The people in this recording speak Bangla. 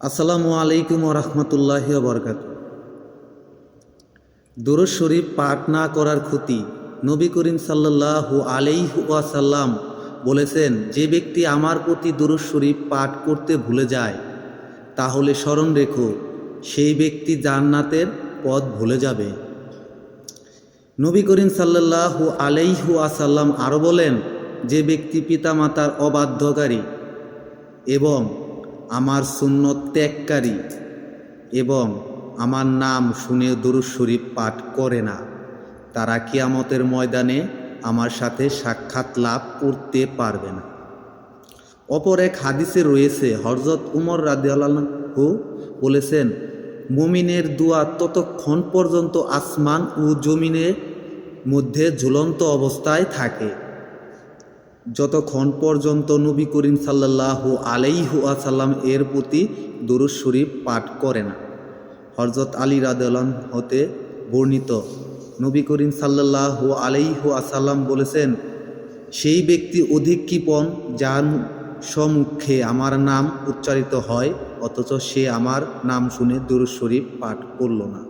আসসালামু আলাইকুম রহমতুল্লাহি বরকাত। দুরূদ শরীফ পাঠ না করার ক্ষতি। নবী করিম সাল্লাল্লাহু আলাইহি ওয়াসাল্লাম বলেছেন, যে ব্যক্তি আমার প্রতি দুরূদ শরীফ পাঠ করতে ভুলে যায় তাহলে স্মরণ রেখো সেই ব্যক্তি জান্নাতের পথ ভুলে যাবে। নবী করিম সাল্লাল্লাহু আলাইহি ওয়াসাল্লাম আরও বলেন, যে ব্যক্তি পিতামাতার অবাধ্যকারী এবং আমার সুন্নত ত্যাগকারী এবং আমার নাম শুনে দুরূদ শরীফ পাঠ করে না, তারা কিয়ামতের ময়দানে আমার সাথে সাক্ষাৎ লাভ করতে পারবে না। অপর এক হাদিসে রয়েছে, হযরত উমর রাদিয়াল্লাহু বলেছেন, মুমিনের দোয়া ততক্ষণ পর্যন্ত আসমান ও জমিনের মধ্যে ঝুলন্ত অবস্থায় থাকে যতক্ষণ পর্যন্ত নবী করিম সাল্লাল্লাহু আলাইহি ওয়াসাল্লাম এর প্রতি দুরূদ শরীফ পাঠ করে না। হযরত আলী রাদিয়াল্লাহু হতে বর্ণিত, নবী করিম সাল্লাল্লাহু আলাইহি ওয়াসাল্লাম বলেছেন, সেই ব্যক্তি অধিক কৃপণ যার সম্মুখে আমার নাম উচ্চারিত হয় অথচ সে আমার নাম শুনে দুরূদ শরীফ পাঠ করল না।